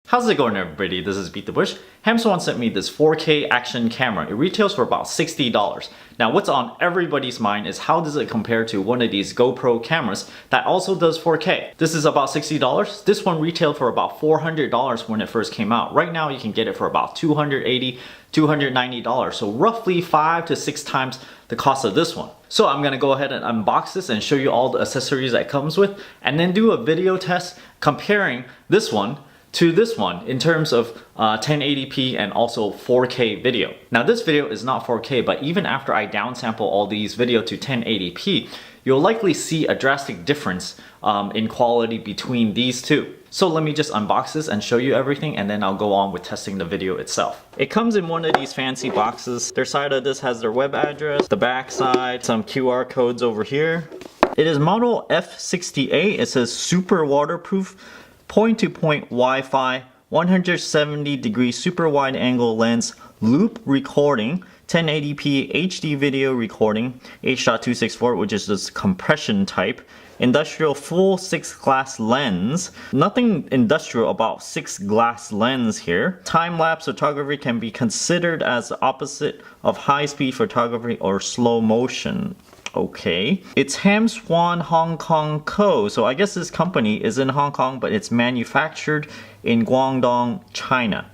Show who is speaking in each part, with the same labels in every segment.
Speaker 1: How's it going, everybody? This is Beat the Bush. Hamswan sent me this 4K action camera. It retails for about $60. Now what's on everybody's mind is how does it compare to one of these GoPro cameras that also does 4K? This is about $60. This one retailed for about $400 when it first came out. Right now you can get it for about $280, $290. So roughly 5 to 6 times the cost of this one. So I'm gonna go ahead and unbox this and show you all the accessories that it comes with, and then do a video test comparing this one to this one in terms of 1080p and also 4K video. Now this video is not 4K, but even after I downsample all these video to 1080p, you'll likely see a drastic difference in quality between these two. So let me just unbox this and show you everything, and then I'll go on with testing the video itself. It comes in one of these fancy boxes. Their side of this has their web address, the back side, some QR codes over here. It is model F68. It says super waterproof, point-to-point Wi-Fi, 170-degree super wide angle lens, loop recording, 1080p HD video recording, H.264, which is this compression type, industrial full 6 glass lens. Nothing industrial about 6 glass lens here. Time-lapse photography can be considered as the opposite of high-speed photography or slow motion. Okay. It's Hamswan Hong Kong Co. So I guess this company is in Hong Kong, but it's manufactured in Guangdong, China.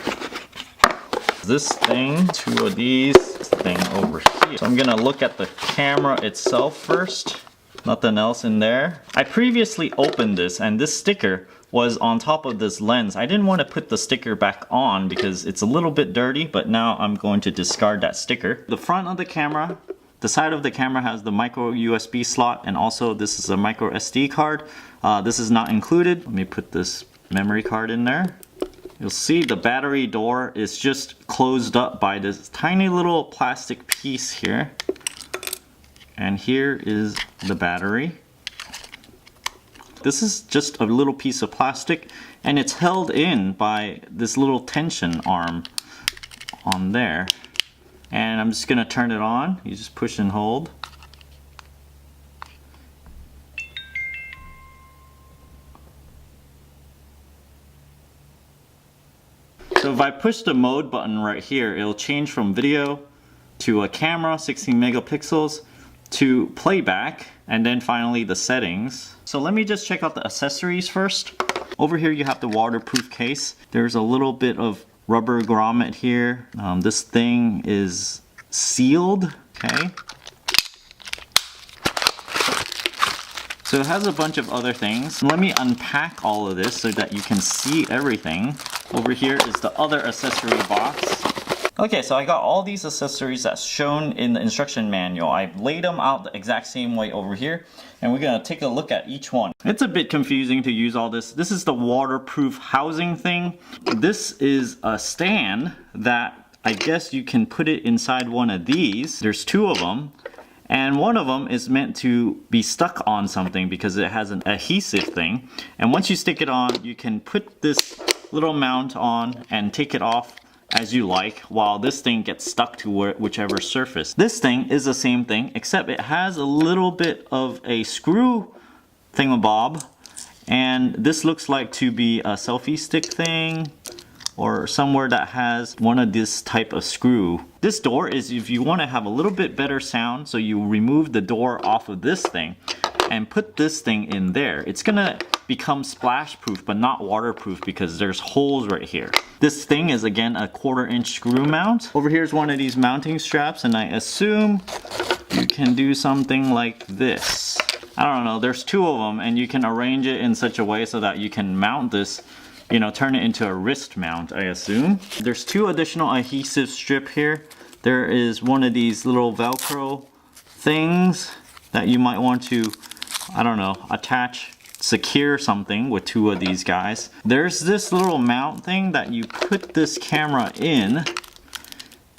Speaker 1: This thing, two of these, this thing over here. So I'm gonna look at the camera itself first. Nothing else in there. I previously opened this and this sticker was on top of this lens. I didn't want to put the sticker back on because it's a little bit dirty, but now I'm going to discard that sticker. The front of the camera, the side of the camera has the micro USB slot, and also this is a micro SD card. This is not included. Let me put this memory card in there. You'll see the battery door is just closed up by this tiny little plastic piece here. And here is the battery. This is just a little piece of plastic, and it's held in by this little tension arm on there. And I'm just gonna turn it on. You just push and hold. So if I push the mode button right here, it'll change from video to a camera, 16 megapixels, to playback, and then finally the settings. So let me just check out the accessories first. Over here you have the waterproof case. There's a little bit of rubber grommet here. This thing is sealed, okay? So it has a bunch of other things. Let me unpack all of this so that you can see everything. Over here is the other accessory box. Okay, so I got all these accessories that's shown in the instruction manual. I've laid them out the exact same way over here, and we're gonna take a look at each one. It's a bit confusing to use all this. This is the waterproof housing thing. This is a stand that I guess you can put it inside one of these. There's two of them, and one of them is meant to be stuck on something because it has an adhesive thing. And once you stick it on, you can put this little mount on and take it off as you like, while this thing gets stuck to whichever surface. This thing is the same thing, except it has a little bit of a screw thingamabob, and this looks like to be a selfie stick thing, or somewhere that has one of this type of screw. This door is if you want to have a little bit better sound, so you remove the door off of this thing and put this thing in there. It's gonna become splash proof but not waterproof because there's holes right here. This thing is again a 1/4-inch screw mount. Over here is one of these mounting straps, and I assume you can do something like this. I don't know, there's two of them, and you can arrange it in such a way so that you can mount this, you know, turn it into a wrist mount, I assume. There's two additional adhesive strip here. There is one of these little Velcro things that you might want to, I don't know, attach, secure something with two of these guys. There's this little mount thing that you put this camera in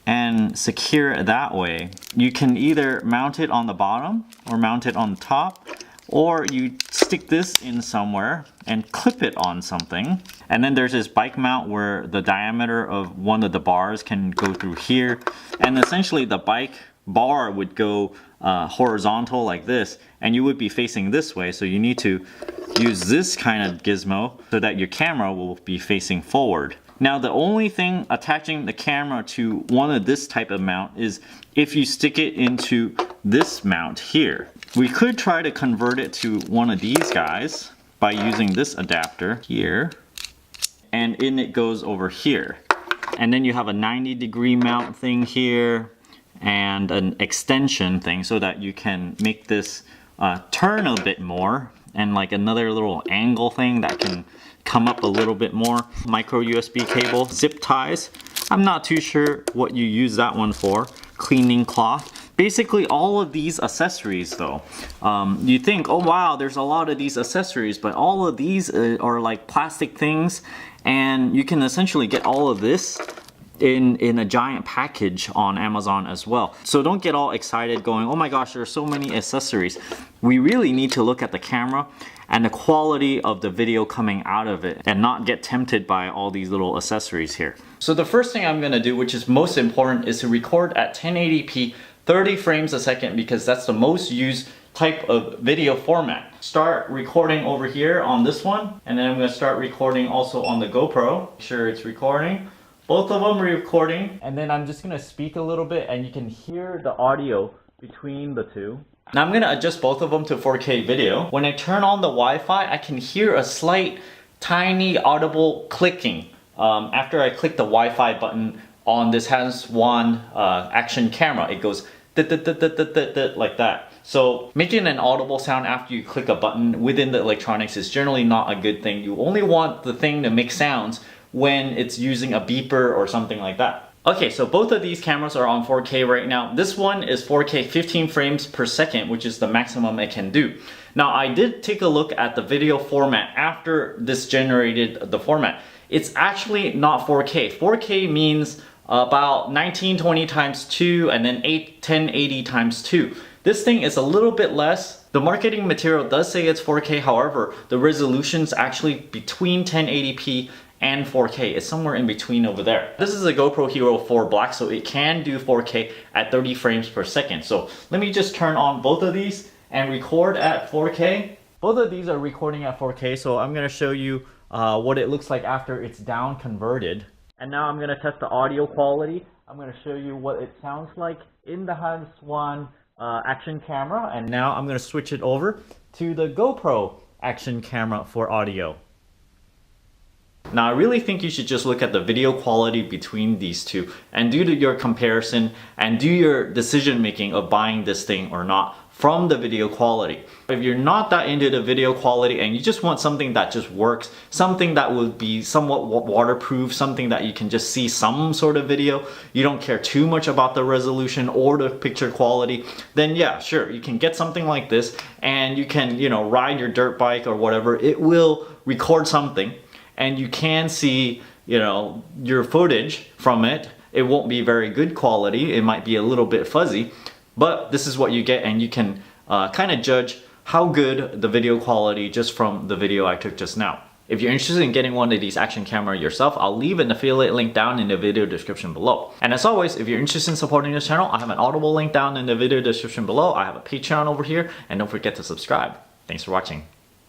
Speaker 1: and secure it that way. You can either mount it on the bottom or mount it on the top, or you stick this in somewhere and clip it on something. And then there's this bike mount where the diameter of one of the bars can go through here, and essentially the bike bar would go horizontal like this, and you would be facing this way, so you need to use this kind of gizmo so that your camera will be facing forward. Now the only thing attaching the camera to one of this type of mount is if you stick it into this mount here. We could try to convert it to one of these guys by using this adapter here, and in it goes over here. And then you have a 90-degree mount thing here and an extension thing so that you can make this turn a bit more, and like another little angle thing that can come up a little bit more. Micro USB cable, zip ties. I'm not too sure what you use that one for. Cleaning cloth. Basically all of these accessories though. You think, oh wow, there's a lot of these accessories, but all of these are like plastic things, and you can essentially get all of this in a giant package on Amazon as well. So don't get all excited going, oh my gosh, there are so many accessories. We really need to look at the camera and the quality of the video coming out of it and not get tempted by all these little accessories here. So the first thing I'm gonna do, which is most important, is to record at 1080p 30 frames a second, because that's the most used type of video format. Start recording over here on this one, and then I'm gonna start recording also on the GoPro. Make sure it's recording. Both of them are recording, and then I'm just gonna speak a little bit and you can hear the audio between the two. Now I'm gonna adjust both of them to 4K video. When I turn on the Wi-Fi, I can hear a slight, tiny audible clicking after I click the Wi-Fi button on this Hamswan action camera. It goes like that. So making an audible sound after you click a button within the electronics is generally not a good thing. You only want the thing to make sounds when it's using a beeper or something like that. Okay, so both of these cameras are on 4K right now. This one is 4K 15 frames per second, which is the maximum it can do. Now I did take a look at the video format after this generated the format. It's actually not 4K. 4K means about 1920 times 2 and then 1080 times 2. This thing is a little bit less. The marketing material does say it's 4K, however, the resolution's actually between 1080p and 4K. It's somewhere in between over there. This is a GoPro Hero 4 Black, so it can do 4K at 30 frames per second. So let me just turn on both of these and record at 4K. Both of these are recording at 4K, so I'm gonna show you what it looks like after it's down converted. And now I'm gonna test the audio quality. I'm gonna show you what it sounds like in the Hamswan action camera, and now I'm gonna switch it over to the GoPro action camera for audio. Now I really think you should just look at the video quality between these two and do your comparison and do your decision making of buying this thing or not from the video quality. If you're not that into the video quality and you just want something that just works, something that will be somewhat waterproof, something that you can just see some sort of video, you don't care too much about the resolution or the picture quality, then yeah, sure, you can get something like this and you can, you know, ride your dirt bike or whatever. It will record something and you can see, you know, your footage from it. It won't be very good quality. It might be a little bit fuzzy, but this is what you get, and you can kind of judge how good the video quality just from the video I took just now. If you're interested in getting one of these action camera yourself, I'll leave an affiliate link down in the video description below. And as always, if you're interested in supporting this channel, I have an Audible link down in the video description below. I have a Patreon over here, and don't forget to subscribe. Thanks for watching.